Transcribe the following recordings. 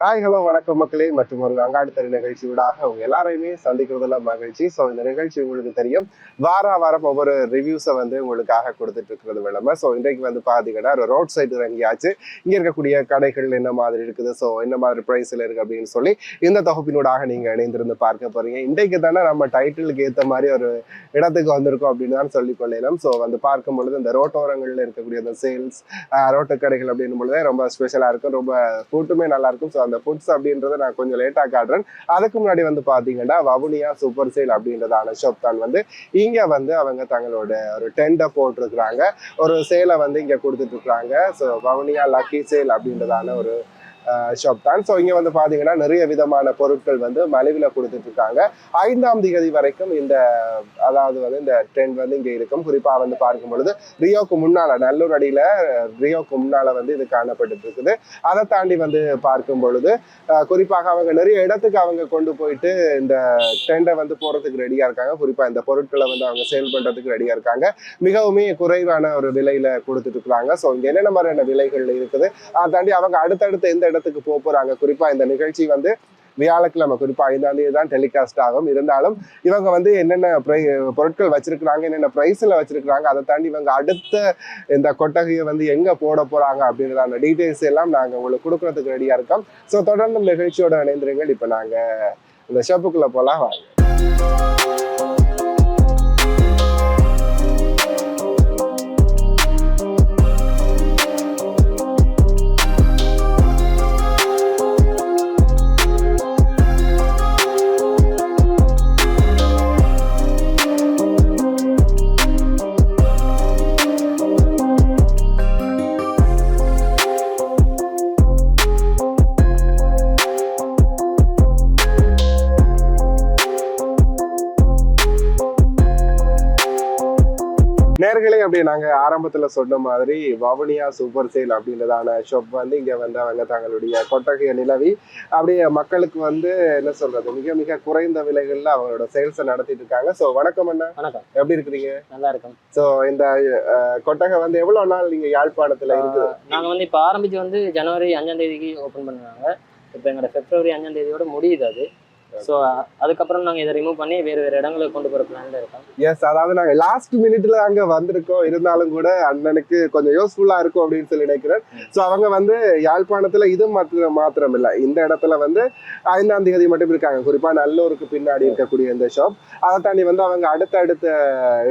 Hi hello வணக்கம் மக்களே மற்றும் ஒரு அங்காடித்தறி நிகழ்ச்சியூடாக அவங்க எல்லாரையுமே சந்திக்கிறதுல மகிழ்ச்சி. ஸோ இந்த நிகழ்ச்சி உங்களுக்கு தெரியும், வாரம் ஒவ்வொரு ரிவ்யூஸை வந்து உங்களுக்காக கொடுத்துட்டு இருக்கிறது விளம்ப. ஸோ இன்றைக்கு வந்து பார்த்தீங்கன்னா ஒரு ரோட் சைடு இறங்கியாச்சு. இங்கே இருக்கக்கூடிய கடைகள் என்ன மாதிரி இருக்குது, ஸோ என்ன மாதிரி ப்ரைஸில் இருக்குது அப்படின்னு சொல்லி இந்த தொகுப்பினூடாக நீங்கள் இணைந்திருந்து பார்க்க போறீங்க. இன்றைக்கு தானே நம்ம டைட்டிலுக்கு ஏற்ற மாதிரி ஒரு இடத்துக்கு வந்திருக்கோம் அப்படின்னு தான் சொல்லி கொள்ளலாம். ஸோ வந்து பார்க்கும் பொழுது இந்த ரோட்டோரங்களில் இருக்கக்கூடிய அந்த சேல்ஸ் ரோட்டு கடைகள் அப்படின்னும் பொழுதே ரொம்ப ஸ்பெஷலாக இருக்கும், ரொம்ப ஃபுட்டுமே நல்லா இருக்கும். ஸோ அந்த ஃபுட்ஸ் அப்படின்றத நான் கொஞ்சம் லேட்டாக காட்டுறேன். அதுக்கு முன்னாடி வந்து பார்த்தீங்கன்னா வவுனியா சூப்பர் சேல் அப்படின்றதான ஷாப் தான் வந்து இங்கே வந்து அவங்க தங்களோட ஒரு டெண்டை போட்டிருக்கிறாங்க, ஒரு சேலை வந்து இங்கே கொடுத்துட்டு இருக்கிறாங்க. ஸோ வவுனியா லக்கி சேல் அப்படின்றதான ஒரு ஷாப் தான். ஸோ இங்கே வந்து பார்த்தீங்கன்னா நிறைய விதமான பொருட்கள் வந்து மலிவில் கொடுத்துட்டு இருக்காங்க. 5ஆம் தேதி வரைக்கும் இந்த அதாவது வந்து இந்த ட்ரெண்ட் வந்து இங்கே இருக்கும். குறிப்பாக வந்து பார்க்கும் பொழுது ரியோக்கு முன்னால நல்லூர் அடியில் ரியோக்கு முன்னால வந்து இது காணப்பட்டு இருக்குது. அதை தாண்டி வந்து பார்க்கும் பொழுது குறிப்பாக அவங்க நிறைய இடத்துக்கு அவங்க கொண்டு போயிட்டு இந்த ட்ரெண்டை வந்து போகிறதுக்கு ரெடியாக இருக்காங்க. குறிப்பாக இந்த பொருட்களை வந்து அவங்க சேல் பண்ணுறதுக்கு ரெடியாக இருக்காங்க. மிகவும் குறைவான ஒரு விலையில் கொடுத்துட்டு இருக்கிறாங்க. ஸோ இங்கே என்னென்ன மாதிரியான விலைகள் இருக்குது, அதை தாண்டி அவங்க அடுத்தடுத்து எந்த இடத்துக்கு போறாங்க. குறிப்பா இந்த நிகழ்ச்சி வந்து வியாழக்கிழமை குறிப்பா 5ஆம் தேதி தான் டெலிகாஸ்ட் ஆகும். இருந்தாலும் இவங்க வந்து என்னென்ன பொருட்கள் வச்சிருக்கிறாங்க, என்னென்ன பிரைஸ்ல வச்சிருக்கிறாங்க, அதை தாண்டி இவங்க அடுத்த இந்த கொட்டகையை வந்து எங்க போட போறாங்க அப்படின்றத டீடைல்ஸ் எல்லாம் நாங்க உங்களுக்கு கொடுக்கறதுக்கு ரெடியா இருக்கோம். ஸோ தொடர்ந்து நிகழ்ச்சியோட இணைந்திருங்கள். இப்ப நாங்க இந்த ஷாப்புக்குள்ள போலாம் வாங்க. நேர்களே, அப்படி நாங்க ஆரம்பத்துல சொன்ன மாதிரி வவுனியா சூப்பர் சேல் அப்படின்றதான ஷாப் வந்து இங்க வந்து அவங்க தங்களுடைய கொட்டகையை நிலவி அப்படியே மக்களுக்கு வந்து என்ன சொல்றது மிக மிக குறைந்த விலைகள்ல அவங்களோட சேல்ஸை நடத்திட்டு இருக்காங்க. ஸோ வணக்கம் அண்ணா, வணக்கம். எப்படி இருக்கிறீங்க? நல்லா இருக்கும். ஸோ இந்த கொட்டகை வந்து எவ்வளவு நாள் நீங்க யாழ்ப்பாணத்துல இருக்குது? நாங்க வந்து இப்ப ஆரம்பிச்சு வந்து ஜனவரி 5ஆம் தேதிக்கு ஓபன் பண்ணுவாங்க. இப்ப எங்களோட பிப்ரவரி 5ஆம் தேதியோட முடியுது அது. ஸோ அதுக்கப்புறம் நாங்கள் இதை ரிமூவ் பண்ணி வேறு இடங்களுக்கு கொண்டு போகிற பிளான்ல இருக்கோம். எஸ், அதாவது நாங்கள் லாஸ்ட் மினிட்ல அங்கே வந்திருக்கோம். இருந்தாலும் கூட அண்ணனுக்கு கொஞ்சம் யூஸ்ஃபுல்லாக இருக்கும் அப்படின்னு சொல்லி நினைக்கிறேன். ஸோ அவங்க வந்து யாழ்ப்பாணத்தில் இது மாத்திரம் இல்லை, இந்த இடத்துல வந்து 5ஆம் தேதி மட்டும் இருக்காங்க. குறிப்பாக நல்லூருக்கு பின்னாடி இருக்கக்கூடிய இந்த ஷாப். அதை தாண்டி வந்து அவங்க அடுத்த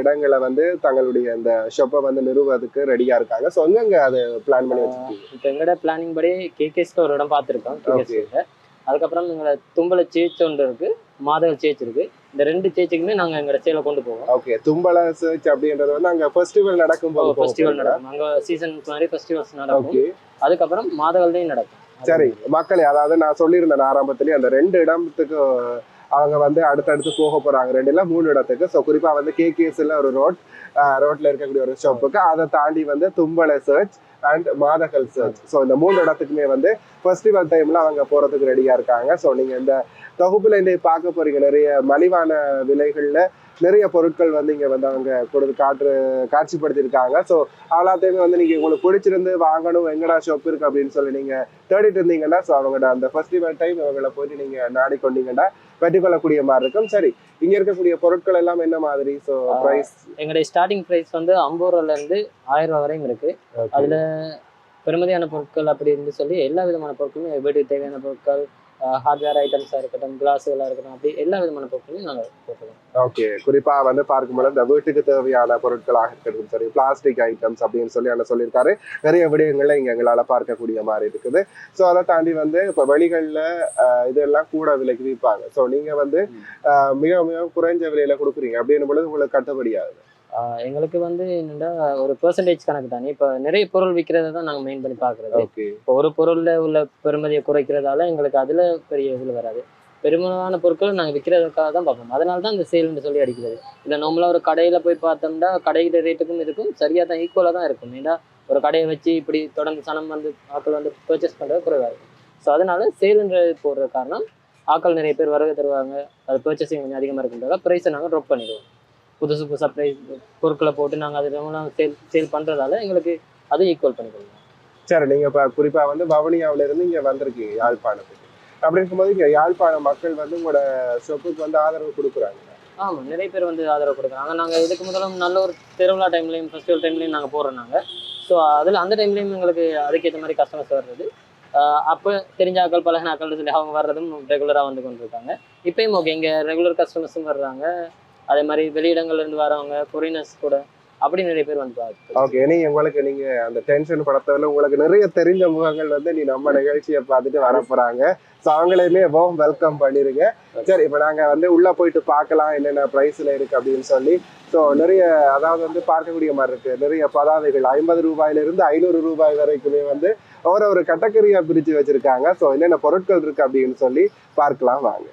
இடங்களை வந்து தங்களுடைய இந்த ஷாப்பை வந்து நிறுவதுக்கு ரெடியாக இருக்காங்க. ஸோ அங்கே அதை பிளான் பண்ணி வச்சுருக்கீங்க? இப்போ எங்களோட பிளானிங் படி கேகேஸ்ல ஒரு இடம் பார்த்துருக்கோம். அதுக்கப்புறம் எங்களை தும்பல சேர்ச் ஒன்று இருக்கு, மாதவ சேர்ச் இருக்கு. இந்த 2 சேர்ச்சுக்குமே நாங்க எங்களோட சேலை கொண்டு போவோம். ஓகே, தும்பல சேர்ச் அப்படின்றது வந்து அங்க ஃபெஸ்டிவல் நடக்கும்போது ஃபெஸ்டிவல் நடக்கும். அங்க சீசன் மாதிரி ஃபெஸ்டிவல்ஸ் நடக்கும். அதுக்கப்புறம் மாதவல்லையும் நடக்கும். சரி மக்களே, அதாவது நான் சொல்லியிருந்தேன் ஆரம்பத்திலேயே அந்த 2 இடத்துக்கு அவங்க வந்து அடுத்தடுத்து போக போறாங்க, 2 இல்ல 3 இடத்துக்கு. ஸோ குறிப்பா வந்து கேகேஸ்ல ஒரு ரோட்ல இருக்கக்கூடிய ஒரு ஷாப்புக்கு, அதை தாண்டி வந்து தும்பல church and Mathagal church. So இந்த 3 இடத்துக்குமே வந்து ஃபெஸ்டிவல் டைம்ல அவங்க போறதுக்கு ரெடியா இருக்காங்க. ஸோ நீங்க இந்த தொகுப்புல இன்னைக்கு பார்க்க போறீங்க, நிறைய மலிவான விலைகள்ல நிறைய பொருட்கள் வந்து இங்க வந்து அவங்க காட்சிப்படுத்திருக்காங்க. ஸோ எல்லாத்தையுமே வந்து நீங்க உங்களுக்கு பிடிச்சிருந்து வாங்கணும், எங்கடா ஷாப் இருக்கு அப்படின்னு சொல்லி நீங்க தேடிட்டு இருந்தீங்கன்னா, ஸோ அவங்களோட அந்த ஃபெஸ்டிவல் டைம் இவங்களை போயிட்டு நீங்க நாடிக்கொண்டீங்கன்னா பெற்றுக்கொள்ளக்கூடிய மாதிரி இருக்கும். சரி, இங்க இருக்கக்கூடிய பொருட்கள் எல்லாம் என்ன மாதிரி? ஸோ பிரைஸ் எங்களுடைய ஸ்டார்டிங் பிரைஸ் வந்து 50 ரூபாயில இருந்து 1000 ரூபாய் வரையும் இருக்கு. அதுல பெருமதியான பொருட்கள் அப்படி இருந்து சொல்லி எல்லா விதமான பொருட்களும் வீட்டுக்கு தேவையான பொருட்கள், ஹார்ட்வேர் ஐட்டம்ஸாக இருக்கட்டும், கிளாஸுகளாக இருக்கட்டும், அப்படி எல்லா விதமான பொருட்களையும் நாங்கள் போட்டுருக்கோம். ஓகே, குறிப்பாக வந்து பார்க்கும்போது இந்த வீட்டுக்கு தேவையான பொருட்களாக இருக்கட்டும், சரி பிளாஸ்டிக் ஐட்டம்ஸ் அப்படின்னு சொல்லி என்ன சொல்லியிருக்காரு, நிறைய விடயங்களை இங்கே எங்களால் பார்க்கக்கூடிய மாதிரி இருக்குது. ஸோ அதை தாண்டி வந்து இப்போ வெளிகளில் இதெல்லாம் கூட விலைக்கு விற்பாங்க. ஸோ நீங்கள் வந்து மிக மிக குறைஞ்ச விலையில கொடுக்குறீங்க அப்படின்னும் பொழுது உங்களுக்கு கட்டுப்படியாகுது. எங்களுக்கு வந்து என்னென்னா ஒரு பெர்சன்டேஜ் கணக்கு தானே. இப்போ நிறைய பொருள் விற்கிறத தான் நாங்கள் மெயின் பண்ணி பார்க்குறது. இப்போ ஒரு பொருளில் உள்ள பெருமதியை குறைக்கிறதால எங்களுக்கு அதில் பெரிய இதில் வராது. பெருமதியான பொருட்கள் நாங்கள் விற்கிறதுக்காக தான் பார்ப்போம். அதனால தான் இந்த சேல்னு சொல்லி அடிக்கிறது. இல்லை நார்மலாக ஒரு கடையில் போய் பார்த்தோம்னா கடையில் ரேட்டுக்கும் இருக்கும் சரியாக தான் ஈக்குவலாக தான் இருக்கும். ஏன்னா ஒரு கடையை வச்சு இப்படி தொடர்ந்து சனம் வந்து ஆட்கள் வந்து பர்ச்சேஸ் பண்ணுறது குறைவாக இருக்கும். ஸோ அதனால சேலுன்றது போடுற காரணம் ஆட்கள் நிறைய பேர் வரவே தருவாங்க, அது பர்ச்சேசிங் கொஞ்சம் அதிகமாக இருக்குன்றதால ப்ரைஸை நாங்கள் ட்ராப் பண்ணிடுவோம். புதுசு ப்ரைஸ் பொருட்களை போட்டு நாங்கள் அது சேல் பண்ணுறதால எங்களுக்கு அது ஈக்குவல் பண்ணிக்கணும். சரி, நீங்க இப்ப குறிப்பா வந்து வவுனியாவில இருந்து இங்க வந்திருக்கீங்க யாழ்ப்பாணத்துக்கு. அப்படி இருக்கும்போது இங்க யாழ்ப்பாண மக்கள் வந்து உங்களோட ஷாப்புக்கு வந்து ஆதரவு கொடுக்குறாங்க. ஆமாம், நிறைய பேர் வந்து ஆதரவு கொடுக்குறாங்க. நாங்கள் இதுக்கு முதலும் நல்ல ஒரு திருவிழா டைம்லையும் ஃபெஸ்டிவல் டைம்லையும் நாங்கள் போடுறோம் நாங்கள். ஸோ அதில் அந்த டைம்லையும் எங்களுக்கு அதுக்கேற்ற மாதிரி கஸ்டமர்ஸ் வர்றது, அப்போ தெரிஞ்சாக்கள் பழகினாக்கள் சொல்லி அவங்க வர்றதும் ரெகுலராக வந்து கொண்டு இருக்காங்க. இப்பயும் ஓகே, இங்கே ரெகுலர் கஸ்டமர்ஸும் வர்றாங்க. அதே மாதிரி வெளியிடங்கள்லேருந்து வரவங்க ஃபாரினர்ஸ் கூட அப்படி நிறைய பேர் வந்து பார்த்து. ஓகே, நீங்க அந்த டென்ஷன் படத்துல உங்களுக்கு நிறைய தெரிஞ்ச முகங்கள் வந்து நீ நம்ம நிகழ்ச்சியை பார்த்துட்டு வர போறாங்க. ஸோ அவங்களையுமே வெல்கம் பண்ணிருங்க. சரி, இப்போ நாங்க வந்து உள்ள போயிட்டு பார்க்கலாம் என்னென்ன பிரைஸ்ல இருக்கு அப்படின்னு சொல்லி. ஸோ நிறைய அதாவது வந்து பார்க்கக்கூடிய மாதிரி இருக்கு. நிறைய பதாதைகள் 50 ரூபாயிலிருந்து 500 ரூபாய் வரைக்குமே வந்து ஒரு கேட்டகரியா பிரிச்சு வச்சிருக்காங்க. ஸோ என்னென்ன பொருட்கள் இருக்கு அப்படின்னு சொல்லி பார்க்கலாம் வாங்க.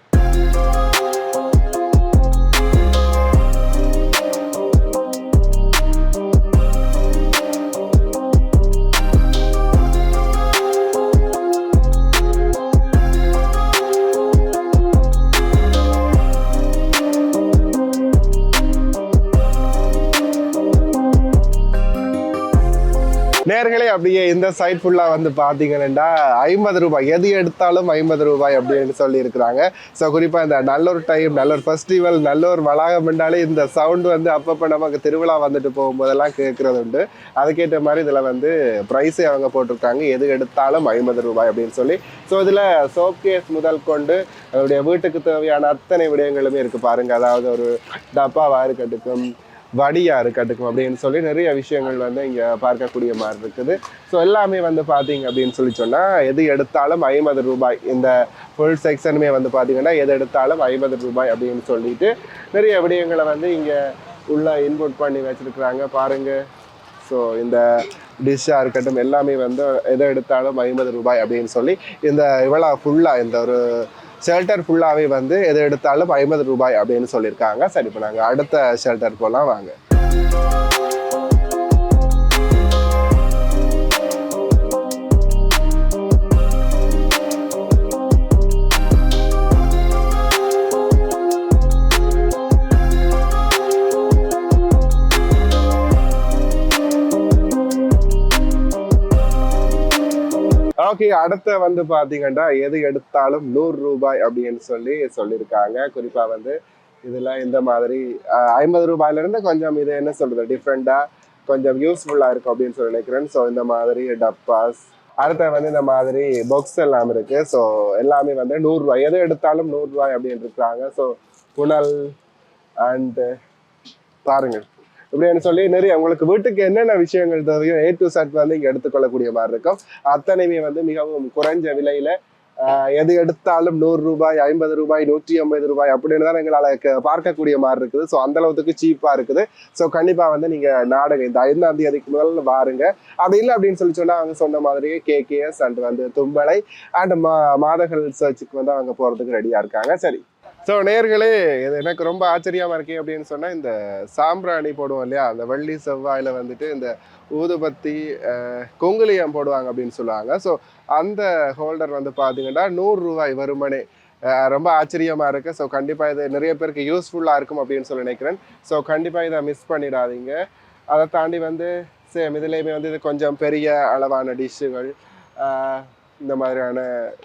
நேர்களே, அப்படியே இந்த சைட் ஃபுல்லா வந்து பாத்தீங்கன்னா 50 ரூபாய், எது எடுத்தாலும் 50 ரூபாய் அப்படின்னு சொல்லி இருக்கிறாங்க. ஸோ குறிப்பா இந்த நல்ல டைம், நல்ல ஃபெஸ்டிவல், நல்ல வளாகம் என்றாலே இந்த சவுண்ட் வந்து அப்பப்போ நமக்கு திருவிழா வந்துட்டு போகும்போதெல்லாம் கேட்கறது உண்டு. அதுக்கேற்ற மாதிரி இதுல வந்து ப்ரைஸே அவங்க போட்டிருக்காங்க, எது எடுத்தாலும் 50 ரூபாய் அப்படின்னு சொல்லி. ஸோ இதுல ஷோகேஸ் முதல் கொண்டு அவருடைய வீட்டுக்கு தேவையான அத்தனை விடயங்களுமே இருக்கு பாருங்க. அதாவது ஒரு டப்பாவா இருக்கட்டும், வடியா இருக்கட்டும் அப்படின்னு சொல்லி நிறைய விஷயங்கள் வந்து இங்க பார்க்கக்கூடிய மாதிரி இருக்குது. ஸோ எல்லாமே வந்து பாத்தீங்க அப்படின்னு சொல்லி சொன்னா எது எடுத்தாலும் 50 ரூபாய். இந்த ஃபுல் செக்ஷனுமே வந்து பாத்தீங்கன்னா எது எடுத்தாலும் 50 ரூபாய் அப்படின்னு சொல்லிட்டு நிறைய விடயங்களை வந்து இங்க உள்ள இன்புட் பண்ணி வச்சிருக்கிறாங்க பாருங்க. ஸோ இந்த டிஷ்ஷாக இருக்கட்டும் எல்லாமே வந்து எதை எடுத்தாலும் 50 ரூபாய் அப்படின்னு சொல்லி இந்த இவ்வளோ ஃபுல்லாக இந்த ஒரு ஷெல்டர் ஃபுல்லாகவே வந்து எதை எடுத்தாலும் 50 ரூபாய் அப்படின்னு சொல்லியிருக்காங்க. சரி, இப்போ நாங்கள் அடுத்த ஷெல்டர் போகலாம் வாங்க. ஓகே, அடுத்த வந்து பாத்தீங்கன்னா எது எடுத்தாலும் 100 ரூபாய் அப்படின்னு சொல்லி சொல்லியிருக்காங்க. குறிப்பா வந்து இதுல இந்த மாதிரி 50 ரூபாயில இருந்து கொஞ்சம் இது என்ன சொல்றது டிஃப்ரெண்டா கொஞ்சம் யூஸ்ஃபுல்லா இருக்கும் அப்படின்னு சொல்லி நினைக்கிறேன். ஸோ இந்த மாதிரி டப்பாஸ், அடுத்த வந்து இந்த மாதிரி பாக்ஸ் எல்லாம் இருக்கு. ஸோ எல்லாமே வந்து 100 ரூபாய், எது எடுத்தாலும் 100 ரூபாய் அப்படின்னு இருக்கிறாங்க. ஸோ புனல் அண்ட் பாருங்க இப்படின்னு சொல்லி நிறைய உங்களுக்கு வீட்டுக்கு என்னென்ன விஷயங்கள் தேவையோ A to Z வந்து இங்க எடுத்துக்கொள்ளக்கூடிய மாதிரி இருக்கும். அத்தனையுமே வந்து மிகவும் குறைஞ்ச விலையில எது எடுத்தாலும் 100 ரூபாய், 50 ரூபாய், 150 ரூபாய் அப்படின்னு தான் எங்களால் பார்க்கக்கூடிய மாதிரி இருக்குது. ஸோ அந்த அளவுக்கு சீப்பா இருக்குது. ஸோ கண்டிப்பா வந்து நீங்க நாடுங்க இந்த 5ஆம் தேதிக்கு முதல்ல பாருங்க. அப்படி இல்லை அப்படின்னு சொல்லி சொன்னா அவங்க சொன்ன மாதிரியே KKS அண்ட் வந்து தும்பளை அண்ட் மாதகள் சர்ச்சுக்கு வந்து அவங்க போறதுக்கு ரெடியா இருக்காங்க. சரி, ஸோ நேர்களே, இது எனக்கு ரொம்ப ஆச்சரியமா இருக்கு அப்படின்னு சொன்னா இந்த சாம்பிராணி போடுவோம் இல்லையா, அந்த வெள்ளி செவ்வாயில வந்துட்டு இந்த ஊதுபத்தி குங்குலியம் போடுவாங்க அப்படின்னு சொல்லுவாங்க. ஸோ அந்த ஹோல்டர் வந்து பார்த்தீங்கன்னா 100 ரூபாய் வருமானே. ரொம்ப ஆச்சரியமா இருக்கு. ஸோ கண்டிப்பாக இது நிறைய பேருக்கு யூஸ்ஃபுல்லாக இருக்கும் அப்படின்னு சொல்லி நினைக்கிறேன். ஸோ கண்டிப்பாக இதை மிஸ் பண்ணிடாதீங்க. அதை தாண்டி வந்து சேம் இதுலேயுமே வந்து இது கொஞ்சம் பெரிய அளவான டிஷ்ஷுகள், இந்த மாதிரியான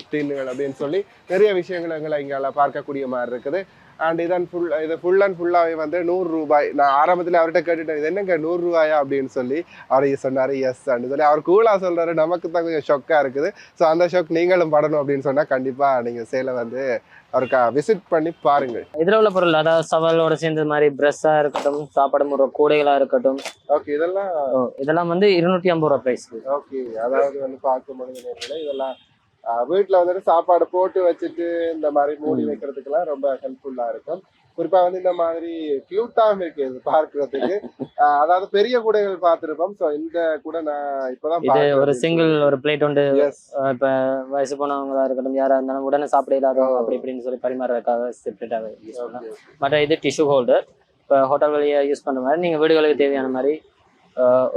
டின்னுகள் அப்படின்னு சொல்லி நிறைய விஷயங்கள் எங்களை இங்கே பார்க்கக்கூடிய மாதிரி இருக்குது. அண்ட் இதன் இது ஃபுல் அண்ட் ஃபுல்லாகவே வந்து 100 ரூபாய். நான் ஆரம்பத்தில் அவர்கிட்ட கேட்டுட்டேன், இது என்னங்க 100 ரூபாயா அப்படின்னு சொல்லி. அவர் சொன்னார் எஸ் அப்படின்னு சொல்லி. அவர் கூலாக சொல்கிறாரு, நமக்கு தான் கொஞ்சம் ஷொக்காக இருக்குது. ஸோ அந்த ஷொக் நீங்களும் படணும் அப்படின்னு சொன்னால் கண்டிப்பாக நீங்கள் சேலை வந்து அவருக்கு விசிட் பண்ணி பாருங்கள். இதில் உள்ள பொருள் அதாவது சவாலோட சேர்ந்த மாதிரி ப்ரெஷ்ஷாக இருக்கட்டும், சாப்பாடு முறை கூடைகளாக இருக்கட்டும். ஓகே, இதெல்லாம் வந்து 250 ரூபா ப்ரைஸ். ஓகே, அதாவது வந்து பார்க்க முடியுது இதெல்லாம் வீட்டில் வந்துட்டு சாப்பாடு போட்டு வச்சுட்டு இந்த மாதிரி மூடி வைக்கிறதுக்கெல்லாம் ரொம்ப ஹெல்ப்ஃபுல்லா இருக்கும். குறிப்பா வந்து இந்த மாதிரி கியூட்டாவும் இருக்கு இது பார்க்கறதுக்கு. அதாவது பெரிய கூடைகள் பார்த்திருப்போம். ஸோ இந்த கூட நான் இப்பதான் இது ஒரு சிங்கிள் ஒரு பிளேட் உண்டு. இப்ப வயசு போனவங்களா இருக்கட்டும், யாரா இருந்தாலும் உடனே சாப்பிட இல்லாதவங்க அப்படி இப்படின்னு சொல்லி பரிமாறதுக்காக செப்பரேட்டாக யூஸ் பண்ணலாம். பட் இது டிஷ்யூ ஹோல்டர். இப்போ ஹோட்டல் வழியா யூஸ் பண்ற மாதிரி நீங்க வீடுகளுக்கு தேவையான மாதிரி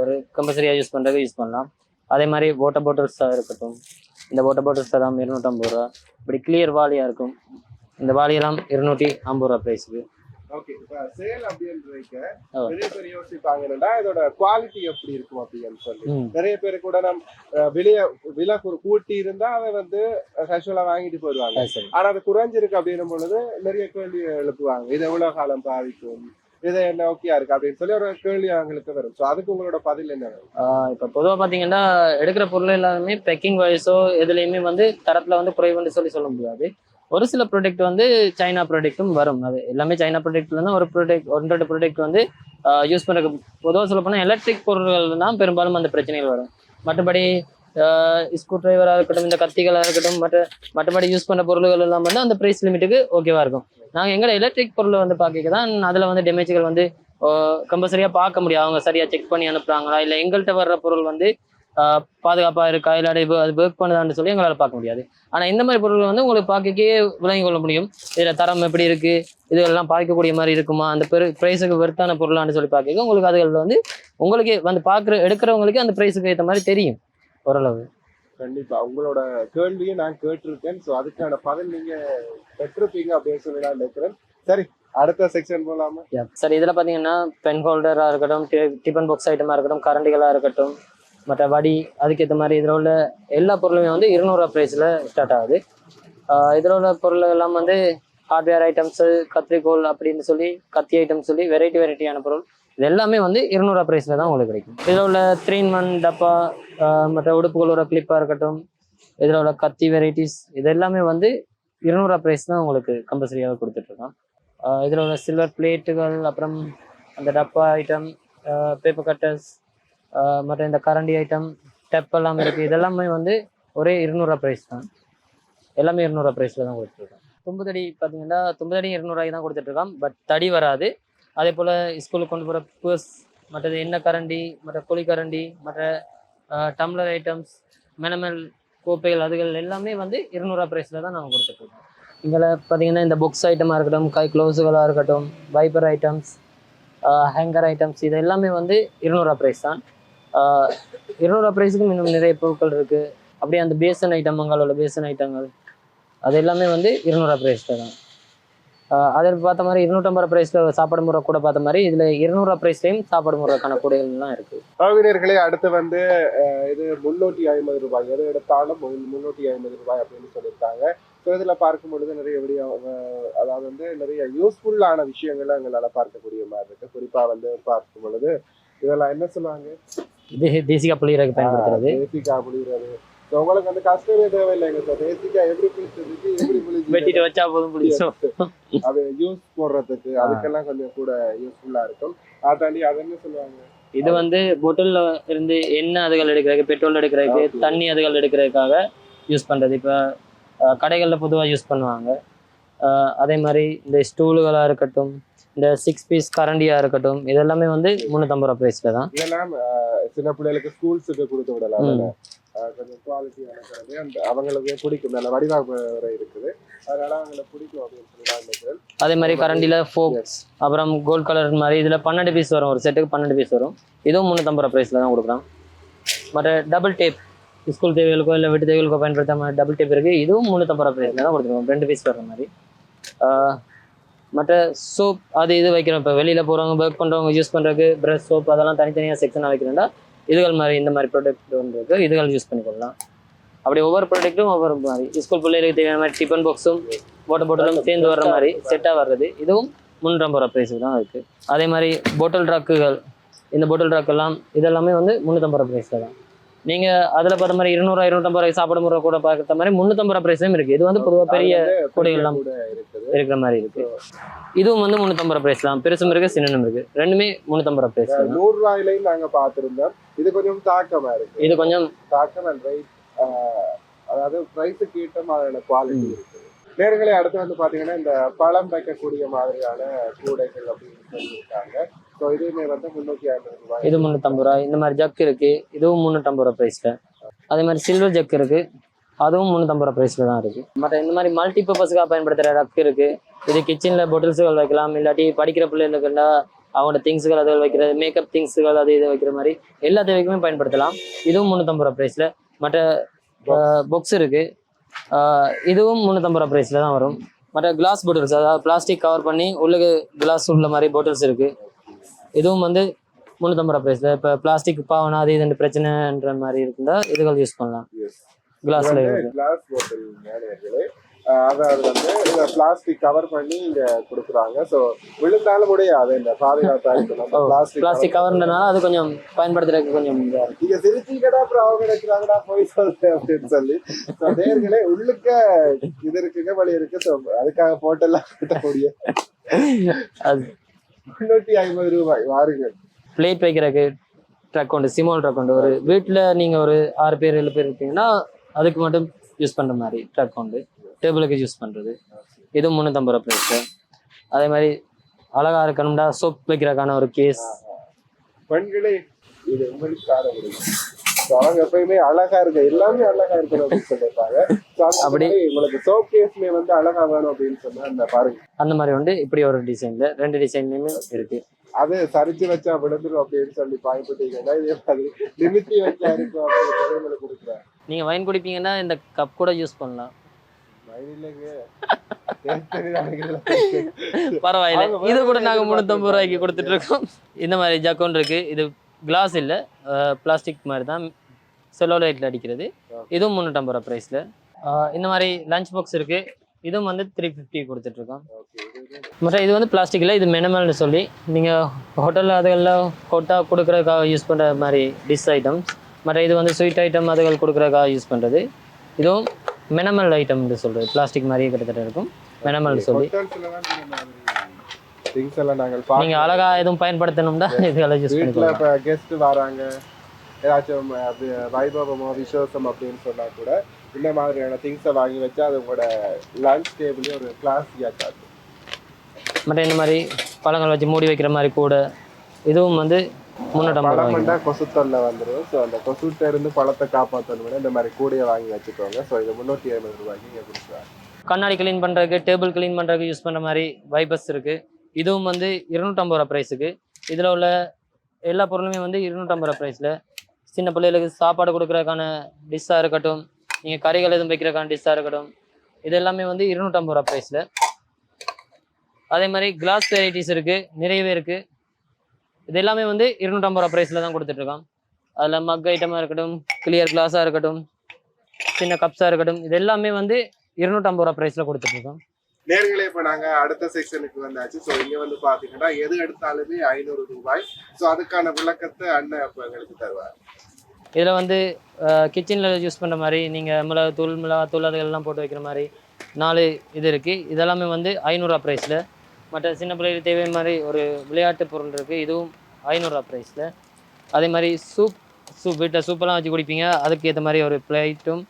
ஒரு கம்பல்சரியா யூஸ் பண்றதுக்கு யூஸ் பண்ணலாம். அதே மாதிரி வாட்டர் பாட்டில்ஸாக இருக்கட்டும், இந்த வாட்டர் பாட்டில்ஸ் எல்லாம் 250 ரூபா. இப்படி கிளியர் வாலியா இருக்கும். இந்த வாலியெல்லாம் 250 ரூபா ப்ரைஸுக்கு. ஓகே, இப்ப சேல் அப்படின்றதுக்கு ஓ. நிறைய பேர் யோசிப்பாங்கன்னா இதோட குவாலிட்டி எப்படி இருக்கும் அப்படின்னு சொல்லி. ம். நிறைய பேர் கூட விலை கூட்டி இருந்தா அதை வந்து கேஷுவலா வாங்கிட்டு போயிடுவாங்க. சரி. ஆனா அது குறைஞ்சிருக்கு அப்படின்னும் பொழுது நிறைய கேள்வி எழுப்புவாங்க. இது எவ்வளவு காலம் பாதிக்கும், இது என்ன ஓகேயா இருக்கு அப்படின்னு சொல்லி ஒரு கேள்வி அவங்களுக்கு வரும். சோ அதுக்கு உங்களோட பதில் என்ன? இப்போ பொதுவாக பார்த்தீங்கன்னா எடுக்கிற பொருள் எல்லாமே பேக்கிங் வைஸோ எதுலையுமே வந்து தரத்தில் வந்து குறைவுன்னு சொல்ல முடியாது. ஒரு சில ப்ராடக்ட் வந்து சைனா ப்ராடக்ட்டும் வரும். அது எல்லாமே சைனா ப்ராடக்ட்ல தான் ஒரு ப்ராடக்ட் 1-2 ப்ராடக்ட் வந்து யூஸ் பண்ணுறது. பொதுவாக சொல்ல போனால் எலக்ட்ரிக் பொருட்கள் தான் பெரும்பாலும் அந்த பிரச்சனைகள் வரும். மற்றபடி ஸ்க்ரூ டிரைவராக இருக்கட்டும், இந்த கத்திகளாக இருக்கட்டும், மற்றபடி யூஸ் பண்ண பொருள்கள் எல்லாம் வந்து அந்த ப்ரைஸ் லிமிட்டுக்கு ஓகேவா இருக்கும். நாங்கள் எங்களை எலக்ட்ரிக் பொருளை வந்து பார்க்க தான் அதில் வந்து டேமேஜ்கள் வந்து கம்பல்சரியாக பார்க்க முடியும். அவங்க சரியாக செக் பண்ணி அனுப்புகிறாங்களா, இல்லை எங்கள்கிட்ட வர்ற பொருள் வந்து பாதுகாப்பாக இருக்கா, இல்லாட்டி அது ஒர்க் பண்ணுதான்னு சொல்லி எங்களால் பார்க்க முடியாது. ஆனால் இந்த மாதிரி பொருட்கள் வந்து உங்களுக்கு பார்க்கவே விளங்கி கொள்ள முடியும். இதில் தரம் எப்படி இருக்குது, இதெல்லாம் பார்க்கக்கூடிய மாதிரி இருக்குமா, அந்த ப்ரைஸுக்கு வெர்த்தான பொருளான்னு சொல்லி பார்க்க உங்களுக்கு அதுகளில் வந்து உங்களுக்கு வந்து எடுக்கிறவங்களுக்கு அந்த ப்ரைஸுக்கு ஏற்ற மாதிரி தெரியும் ஓரளவு. கண்டிப்பா உங்களோட கேள்வியை நான் கேட்டிருக்கேன். ஸோ அதுக்கான பதில் நீங்க பெற்றிருப்பீங்க அப்படின்னு சொல்லி நான் நினைக்கிறேன். சரி, அடுத்த செக்ஷன் போகலாமா? சரி, இதில் பார்த்தீங்கன்னா பென் ஹோல்டராக இருக்கட்டும், டிஃபன் பாக்ஸ் ஐட்டமாக இருக்கட்டும், கரண்டிகளாக இருக்கட்டும், மற்ற வடி, அதுக்கேற்ற மாதிரி இதில் உள்ள எல்லா பொருளுமே வந்து 200 ப்ரைஸில் ஸ்டார்ட் ஆகுது. இதில் உள்ள பொருள் எல்லாம் வந்து ஹார்ட்வேர் ஐட்டம்ஸு, கத்திரிக்கோல் அப்படின்னு சொல்லி, கத்தி ஐட்டம்ஸ் சொல்லி வெரைட்டியான பொருள் இது எல்லாமே வந்து 200 ப்ரைஸில் தான் உங்களுக்கு கிடைக்கும். இதில் உள்ள 3-in-1 டப்பா, மற்ற உடுப்புகளோட கிளிப்பாக இருக்கட்டும், இதில் உள்ள கத்தி வெரைட்டிஸ் இது எல்லாமே வந்து 200 ப்ரைஸ் தான் உங்களுக்கு கம்பல்சரியாக கொடுத்துட்ருக்கோம். இதில் உள்ள சில்வர் பிளேட்டுகள், அப்புறம் அந்த டப்பா ஐட்டம், பேப்பர் கட்டர்ஸ், மற்ற இந்த கரண்டி ஐட்டம், டெப் எல்லாம் இருக்குது. இதெல்லாமே வந்து ஒரே 200 ப்ரைஸ் தான். எல்லாமே 200 ப்ரைஸில் தான் கொடுத்துருக்கோம். தும்புதடி பார்த்தீங்கன்னா தும்புதடி 200 தான் கொடுத்துட்ருக்கோம். பட் தடி வராது. அதே போல் ஸ்கூலுக்கு கொண்டு போகிற பர்ஸ், மற்றது எண்ணெய் கரண்டி, மற்ற குழி கரண்டி, மற்ற டம்ளர் ஐட்டம்ஸ், மெனமல் கோப்பைகள், அதுகள் எல்லாமே வந்து 200 ப்ரைஸில் தான் நாங்கள் கொடுத்துட்ருக்கோம். இதில் பார்த்தீங்கன்னா இந்த புக்ஸ் ஐட்டமாக இருக்கட்டும், கை க்ளவுஸுகளாக இருக்கட்டும், வைப்பர் ஐட்டம்ஸ், ஹேங்கர் ஐட்டம்ஸ், இது எல்லாமே வந்து 200 ப்ரைஸ் தான். 200 ப்ரைஸுக்கும் இன்னும் நிறைய பொருட்கள் இருக்குது. அப்படியே அந்த பேசன் ஐட்டம், உள்ள பேசன் ஐட்டங்கள் அது எல்லாமே வந்து 200 ப்ரைஸில் தான். அதில் பார்த்த மாதிரி 250 ப்ரைஸில் சாப்பாடு முறை கூட பார்த்த மாதிரி இதில் 200 ப்ரைஸ்லையும் சாப்பாடு முறைக்கான கூடைகள்லாம் இருக்குது. பகுதியர்களே, அடுத்து வந்து இது 350 ரூபாய், எது எடுத்தாலும் 350 ரூபாய் அப்படின்னு சொல்லியிருக்காங்க. ஸோ இதில் பார்க்கும் பொழுது நிறைய அதாவது வந்து நிறைய யூஸ்ஃபுல்லான விஷயங்களை எங்களால் பார்க்கக்கூடிய மாதிரி இருக்குது. குறிப்பாக வந்து பார்க்கும் பொழுது இதெல்லாம் என்ன சொல்லுவாங்க, இது தேசிகா புளியறதுக்கு பயன்படுத்துறது. தேசிகா புளியறது உங்களுக்கு வந்து கஷ்டமே தேவையில்லைங்க சார். தேசிகா எப்படி புளிச்சதுக்கு எப்படி வெட்டிட்டு வச்சா போதும் புளிச்சோம். அது யூஸ் போடுறதுக்கு அதுக்கெல்லாம் கொஞ்சம் கூட யூஸ்ஃபுல்லா இருக்கும். அதாண்டி அது என்ன சொல்லுவாங்க, இது வந்து பொட்டில்ல இருந்து எண்ணெய் அதுகள் எடுக்கிறதுக்கு, பெட்ரோல் எடுக்கிறதுக்கு, தண்ணி அதுகள் எடுக்கிறதுக்காக யூஸ் பண்றது. இப்போ கடைகளில் பொதுவாக யூஸ் பண்ணுவாங்க. அதே மாதிரி இந்த ஸ்டூலுகளாக இருக்கட்டும், இந்த 6 பீஸ் கரண்டியாக இருக்கட்டும், இதெல்லாமே வந்து 350 ப்ரைஸில் தான். இதெல்லாம் சின்ன பிள்ளைகளுக்கு ஸ்கூல்ஸுக்கு கொடுத்து விடலாம். கொஞ்சம் குவாலிட்டியான கரண்டி அந்த அவங்களுக்கு பிடிக்கும், நல்ல வடிவாக இருக்குது, அதனால அவங்களுக்கு பிடிக்கும் அப்படின்னு சொல்லி நான் நினைக்கிறேன். அதே மாதிரி கரண்டியில் ஃபோக்ஸ், அப்புறம் கோல்ட் கலர் மாதிரி இதில் 12 பீஸ் வரும். ஒரு செட்டுக்கு 12 பீஸ் வரும். இதுவும் 350 ப்ரைஸில் தான் கொடுக்குறோம். மற்ற டபுள் டேப், ஸ்கூல் தேவைகளுக்கோ இல்லை வீட்டு தேவைகளுக்கோ பயன்படுத்தாம டபுள் டேப் இருக்குது. இதுவும் 350 ப்ரைஸில் தான் கொடுத்துருக்கோம். 2 பீஸ் வர்ற மாதிரி. மற்ற சோப் அது இது வைக்கிறோம். இப்போ வெளியில் போகிறவங்க, ஒர்க் பண்ணுறவங்க யூஸ் பண்ணுறதுக்கு ப்ரஷ், சோப் அதெல்லாம் தனித்தனியாக செக்ஷனாக வைக்கிறோம்னா இதுகள் மாதிரி இந்த மாதிரி ப்ராடக்ட் ஒன்று இருக்குது. இதுகள் யூஸ் பண்ணிக்கொள்ளலாம். அப்படி ஒவ்வொரு ப்ராடக்ட்டும் ஒவ்வொரு மாதிரி ஸ்கூல் பிள்ளைகளுக்கு தேவையான மாதிரி டிஃபன் பாக்ஸும் வாட்டர் பாட்டிலும் சேர்ந்து வர்ற மாதிரி செட்டாக வர்றது. இதுவும் 350 ப்ரைஸுக்கு தான் இருக்குது. அதே மாதிரி பாட்டில் ட்ரக்குகள், இந்த பாட்டில் ட்ரக் எல்லாம் இதெல்லாமே வந்து 350 ப்ரைஸில் தான். நீங்கள் அதில் பார்த்த மாதிரி 200-250 சாப்பாடு முறை கூட பார்க்குற மாதிரி 350 ப்ரைஸ்லையும் இருக்குது. இது வந்து பொதுவாக பெரிய கூடைகள்லாம் இருக்கிற மாதிரி இருக்குது. இதுவும் வந்து 350 ப்ரைஸ் தான். பெருசும் இருக்குது, சின்னனும் இருக்குது. ரெண்டுமே 350 ப்ரைஸ். 100 ரூபாயிலையும் நாங்கள் பார்த்துருந்தோம். இது கொஞ்சம் தாக்கமாக இருக்குது. இது கொஞ்சம் தாக்கம் அண்ட் ரைட், அதாவது ப்ரைஸுக்கு ஏற்ற மாதிரியான குவாலிட்டி இருக்குது. நேர்களை அடுத்து வந்து பார்த்தீங்கன்னா இந்த பழம் வைக்கக்கூடிய மாதிரியான கூடைகள் அப்படின்னு சொல்லியிருக்காங்க. ஸோ இதுவுமே வந்து 350 ரூபாய். இது 350 ரூபாய். இந்த மாதிரி ஜக் இருக்கு, இதுவும் 350 ரூபாய் ப்ரைஸ்ல. அதே மாதிரி சில்வர் ஜக் இருக்கு, அதுவும் 350 ப்ரைஸ்ல தான் இருக்கு. மற்ற இந்த மாதிரி மல்டி பர்பஸ்க்காக பயன்படுத்துகிற ரக் இருக்கு. இது கிச்சனில் பொட்டில்ஸுகள் வைக்கலாம், இல்லாட்டி படிக்கிற பிள்ளைகளுக்குன்னா அவங்களோட திங்ஸுகள் அதை வைக்கிறது, மேக்கப் திங்ஸுகள் அது இதை வைக்கிற மாதிரி எல்லா தேவைக்குமே பயன்படுத்தலாம். இதுவும் 350 ரூபாய் ப்ரைஸ்ல. மற்ற பாக்ஸ் இருக்கு, இதுவும் 350 ரூபாய் ப்ரைஸ்ல தான் வரும். மற்ற கிளாஸ் பாட்டில்ஸ், அதாவது பிளாஸ்டிக் கவர் பண்ணி உள்ளுக்கு கிளாஸ் உள்ள மாதிரி பாட்டில்ஸ் இருக்கு. இதுவும் வந்து 350 ரூபா பிரைஸ்ல. இப்போ பிளாஸ்டிக் பாவனா அது இது பிரச்சனைன்ற மாதிரி இருந்தா இதுகள் யூஸ் பண்ணலாம். கிளாஸ்ல கிளாஸ் பாட்டில் நேர்களே, அதாவது வந்து இந்த பிளாஸ்டிக் கவர் பண்ணி இங்க கொடுக்குறாங்க. ஸோ விழுந்தாலும் முடியாது, இந்த பாதுகாப்பா பிளாஸ்டிக் கவர்ன்றனால அது கொஞ்சம் பயன்படுத்துறதுக்கு கொஞ்சம் நீங்க சிரிச்சீங்கடா அப்புறம் அவங்க நினைக்கிறாங்கடா போய் சொல்றேன் அப்படின்னு சொல்லி. நேர்களே உள்ளுக்க இது இருக்குங்க, வழி இருக்கு. ஸோ அதுக்காக போட்டெல்லாம் கட்டக்கூடிய அது 350 ரூபாய் வாருங்கள். பிளேட் வைக்கிறதுக்கு ட்ரக் உண்டு, சிமோல் ட்ரக் உண்டு. ஒரு வீட்டில் நீங்கள் ஒரு 6 பேர் 7 பேர் இருக்கீங்கன்னா அதுக்கு மட்டும் யூஸ் பண்ணுற மாதிரி ட்ரக் உண்டு. டேபிளுக்கு யூஸ் பண்ணுறது இதுவும் 350 ரூபா ப்ரைஸு. அதே மாதிரி அழகா இருக்கணும்டா சோப் வைக்கிறதுக்கான ஒரு கேஸ். பெண்களே இது உங்களுக்கான அவங்க எப்பயுமே அழகா இருக்கு, எல்லாமே அழகா இருக்கணும் அப்படின்னு சொல்லியிருப்பாங்க. அப்படி உங்களுக்கு சோப் கேஸ்மே வந்து அழகா வேணும் அப்படின்னு சொன்னா அந்த பாருங்க, அந்த மாதிரி உண்டு. இப்படி ஒரு டிசைன்ல 2 டிசைன்லயுமே இருக்கு. அது சரிச்சு வச்சா விழுந்துரும் அப்படின்னு சொல்லி பாய்பட்டீங்கன்னா இதே மாதிரி நிமித்தி வச்சா இருக்கும் அப்படின்னு உங்களுக்கு கொடுக்குறேன். நீங்க வைன் குடிப்பீங்கன்னா இந்த கப் கூட யூஸ் பண்ணலாம். பரவாயில்ல, இது கூட நாங்க 350 ரூபாய்க்கு கொடுத்துட்டு இருக்கோம். இந்த மாதிரி ஜக்கோன் இருக்கு. இது கிளாஸ் இல்ல, பிளாஸ்டிக் மாதிரி தான், செல்லோலைட்ல அடிக்கிறது. இதுவும் 350 ரூபா பிரைஸ்ல. இந்த மாதிரி லஞ்ச் பாக்ஸ் இருக்கு. இதுவும் வந்து 350 கொடுத்துட்டு இருக்கோம். மற்ற இது வந்து பிளாஸ்டிக்ல, இது மினிமல்னு சொல்லி நீங்க ஹோட்டல்ல அதுகள்லாம் ஹோட்டா கொடுக்கறதுக்காக யூஸ் பண்ற மாதிரி டிஷ் ஐட்டம்ஸ். மற்ற இது வந்து ஸ்வீட் ஐட்டம் அதுகள் கொடுக்கறதுக்காக யூஸ் பண்றது. இதுவும் மினிமல் ஐட்டம்னு சொல்றது, பிளாஸ்டிக் மாதிரியே கிட்டத்தட்ட இருக்கும், மினிமல் சொல்லி. நீங்க அழகா எதுவும் பயன்படுத்தணும்னா இதெல்லாம் யூஸ் பண்ணிக்கலாம். இப்போ கெஸ்ட் வராங்க, ஏதாச்சும் வைபவமோ விசேஷம் அப்படின்னு சொன்னா கூட இந்த மாதிரியான திங்ஸை வாங்கி வச்சா அது உங்களோட லஞ்ச் டேபிளே ஒரு கிளாஸியாக காட்டும். மற்ற இந்த மாதிரி பழங்கள் வச்சு மூடி வைக்கிற மாதிரி கூட இதுவும் வந்து 350 ரூபாய். கொசுத்தொல்ல வந்துடும். ஸோ அந்த கொசுட்ட இருந்து பழத்தை காப்பாற்றணும் விட இந்த மாதிரி கூடையை வாங்கி வச்சுக்கோங்க. ஸோ இது 350 ரூபாய்க்கு இங்கே கொடுக்குறாங்க. கண்ணாடி கிளீன் பண்ணுறதுக்கு, டேபிள் கிளீன் பண்ணுறதுக்கு யூஸ் பண்ணுற மாதிரி வைபர்ஸ் இருக்குது. இதுவும் வந்து 250 ரூபா ப்ரைஸுக்கு. இதில் உள்ள எல்லா பொருளுமே வந்து 250 ரூபா ப்ரைஸில். சின்ன பிள்ளைகளுக்கு சாப்பாடு கொடுக்குறதுக்கான டிஷ்ஷாக இருக்கட்டும், நீங்கள் கறிகள் எதுவும் வைக்கிறதுக்கான டிஷ்ஷாக இருக்கட்டும், இது எல்லாமே வந்து 250 ரூபா ப்ரைஸில். அதே மாதிரி கிளாஸ் வெரைட்டிஸ் இருக்குது, நிறையவே இருக்குது. இது எல்லாமே வந்து 250 ரூபா ப்ரைஸில் தான் கொடுத்துட்ருக்கோம். அதில் மக் ஐட்டமாக இருக்கட்டும், கிளியர் கிளாஸாக இருக்கட்டும், சின்ன கப்ஸாக இருக்கட்டும், இது எல்லாமே வந்து 250 ரூபா ப்ரைஸில் கொடுத்துட்ருக்கோம். நேர்களே இப்போ நாங்கள் அடுத்த செக்ஷனுக்கு வந்தாச்சு. ஸோ இங்கே வந்து பார்த்தீங்கன்னா எது எடுத்தாலுமே 500 ரூபாய். ஸோ அதுக்கான விளக்கத்தை அண்ணன் அப்போ எங்களுக்கு தருவார். இதில் வந்து கிச்சனில் யூஸ் பண்ணுற மாதிரி நீங்கள் மிளகாத்தூள் அதுகள்லாம் போட்டு வைக்கிற மாதிரி 4 இது இருக்குது. இதெல்லாமே வந்து 500 ரூபா ப்ரைஸில். மற்ற சின்ன பிள்ளைகளுக்கு தேவையான மாதிரி ஒரு விளையாட்டு பொருள் இருக்குது, இதுவும் 500 ரூபா ப்ரைஸில். அதே மாதிரி வீட்டில் சூப்பெல்லாம் வச்சு குடிப்பீங்க, அதுக்கு ஏற்ற மாதிரி ஒரு பிளேட்டும்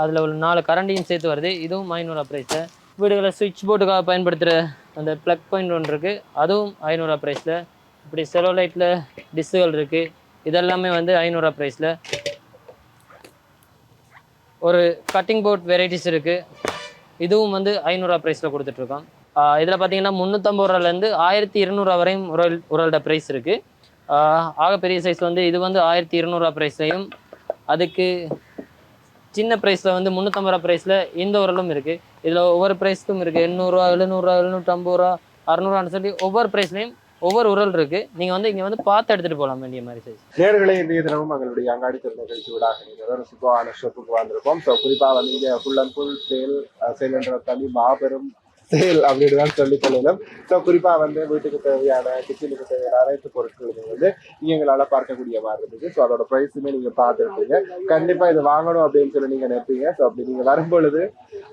அதில் ஒரு 4 கரண்டியும் சேர்த்து வருது, இதுவும் 500 ரூபா ப்ரைஸில். வீடுகளில் சுவிட்ச் போர்டுக்காக பயன்படுத்துகிற அந்த ப்ளக் பாயிண்ட் ஒன்று இருக்குது, அதுவும் 500 ரூபா ப்ரைஸில். இப்படி செலோலைட்டில் டிஷ்ஷுகள் இருக்குது, இதெல்லாமே வந்து 500 ரூபா ப்ரைஸில். ஒரு கட்டிங் போர்ட் வெரைட்டிஸ் இருக்குது, இதுவும் வந்து 500 ரூபா ப்ரைஸில் கொடுத்துட்ருக்கோம். இதில் பார்த்தீங்கன்னா 350 ரூபாலேருந்து 1200 ரூபா வரையும் உரலோட ப்ரைஸ் இருக்குது. ஆக பெரிய சைஸ் வந்து இது வந்து 1200 ரூபா ப்ரைஸ்லையும், அதுக்கு சின்ன ப்ரைஸில் வந்து 350 ரூபா ப்ரைஸில் இந்த உரலும் இருக்குது. இதில் ஒவ்வொரு ப்ரைஸ்க்கும் இருக்குது, 800 ரூபா 700 ரூபா 750 ரூபா 600 ரூபான்னு சொல்லி ஒவ்வொரு ப்ரைஸ்லையும் ஒவ்வொரு உரல் இருக்குது. நீங்கள் வந்து இங்கே வந்து பார்த்து எடுத்துகிட்டு போகலாம் வேண்டிய மாதிரி சைஸ். நேர்களை இன்றைய தினமும் எங்களுடைய அங்காடி திறன் நிகழ்ச்சி விடாக நீங்கள் ஒரு சூப்பரான ஷோப்புக்கு வந்திருக்கோம். ஸோ குறிப்பாக வந்து இங்கே ஃபுல் அண்ட் ஃபுல் சேல் என்ற தனி மாபெரும் சேல் அப்படின்னு தான் சொல்லி கொள்ளலாம். ஸோ குறிப்பாக வந்து வீட்டுக்கு தேவையான கிச்சனுக்கு தேவையான அனைத்து பொருட்களுமே வந்து நீங்கள் எங்களால் பார்க்கக்கூடிய மாதிரி இருக்குது. ஸோ அதோட ப்ரைஸுமே நீங்கள் பார்த்துருப்பீங்க. கண்டிப்பாக இதை வாங்கணும் அப்படின்னு சொல்லி நீங்கள் நினைப்பீங்க. ஸோ அப்படி நீங்கள் வரும்பொழுது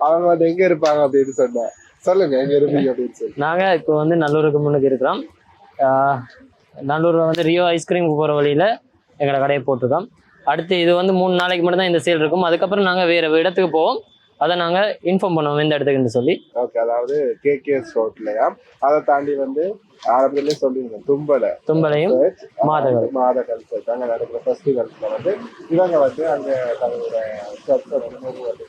அவங்க வந்து எங்கே இருப்பாங்க அப்படின்னு சொன்னேன், சொல்லுங்க எங்கே இருப்பீங்க அப்படின்னு சொல்லி. நாங்கள் இப்போ வந்து நல்லூருக்கு முன்னுக்கு இருக்கிறோம். நல்லூரில் வந்து ரியோ ஐஸ்கிரீமுக்கு போகிற வழியில் எங்களை கடையை போட்டிருக்கோம். அடுத்து இது வந்து 3 நாளைக்கு மட்டும் தான் இந்த சேல் இருக்கும். அதுக்கப்புறம் நாங்கள் வேறு இடத்துக்கு போவோம், அதை நாங்கள் இன்ஃபார்ம் பண்ணுவோம் எந்த இடத்துக்குன்னு சொல்லி. ஓகே, அதாவது கேகேஎஸ் ரோட்லையா, அதை தாண்டி வந்து ஆரம்பத்திலே சொல்லியிருந்தேன் தும்பலையும் மாதகள் அங்கே நடக்கிற ஃபெஸ்டிவல்ஸ்ல வந்து இவங்க வந்து அங்கே தங்களோட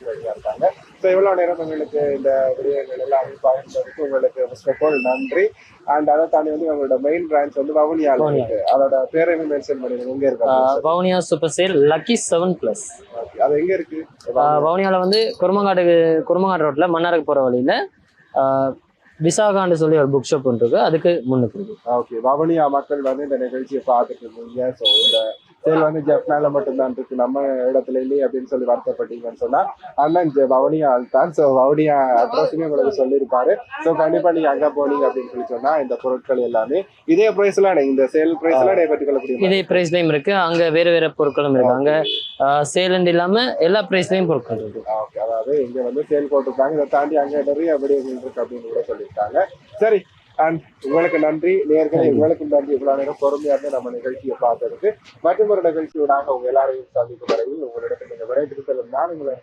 ரெடியாக இருக்காங்க. ஸோ இவ்வளோ நேரம் உங்களுக்கு இந்த விடயங்கள் எல்லாம் பகிர்ந்ததுக்கு உங்களுக்கு ஃபர்ஸ்ட் ஆஃப் ஆல் நன்றி. அண்ட் அதை தாண்டி வந்து உங்களோட மெயின் பிரான்ச் வந்து வவுனியால இருக்கு, அதோட பேரையுமே மென்ஷன் பண்ணிடுங்க. எங்க இருக்கு? Vavuniya super sale lucky 7+. அது எங்க இருக்கு? வவுனியால வந்து குருமங்காடு ரோட்ல மன்னாருக்கு போற வழியில விசாகான்னு சொல்லி ஒரு புக் ஷாப் ஒன்று இருக்கு, அதுக்கு முன்னுக்கு இருக்கு. ஓகே, வவுனியா மக்கள் வந்து இந்த நிகழ்ச்சியை பார்த்துட்டு இருக்கீங்க. ஸோ இந்த சேல் வந்து ஜெஃப்னால மட்டும்தான் இருக்கு, நம்ம இடத்துல இல்லையே அப்படின்னு சொல்லி வருத்தப்பட்டீங்கன்னு சொன்னா அண்ணன் வவுனியா ஆள் தான். ஸோ வவுனியா அட்ரஸுமே உங்களுக்கு சொல்லியிருப்பாரு. ஸோ கண்டிப்பா நீங்க அங்க போனீங்க அப்படின்னு சொல்லி சொன்னா இந்த பொருட்கள் எல்லாமே இதே பிரைஸ்லாம் இந்த சேல் பிரைஸ்லாம் பெற்றுக்கொள்ள முடியும். இதே பிரைஸ்லயும் இருக்கு, அங்க வேற வேற பொருட்களும் இருக்கு. அங்க சேல் இல்லாம எல்லா பிரைஸ்லயும் பொருட்கள் இருக்கு. ஓகே, அதாவது இங்க வந்து சேல் போட்டிருக்காங்க, இதை தாண்டி அங்க நிறைய விடயங்கள் இருக்கு அப்படின்னு கூட சொல்லியிருக்காங்க. சரி, அண்ட் உங்களுக்கு நன்றி நேயர்களே, உங்களுக்கு நன்றி இவ்வளவு நேரம் பொறுமையா இருந்து நம்ம நிகழ்ச்சியை பார்த்ததுக்கு. மற்றும் ஒரு நிகழ்ச்சியோடாக உங்க எல்லாரையும் சந்திக்கும் வரையில் உங்களிடத்தில் இந்த விடைபெற்று செல்லும் நான் உங்களை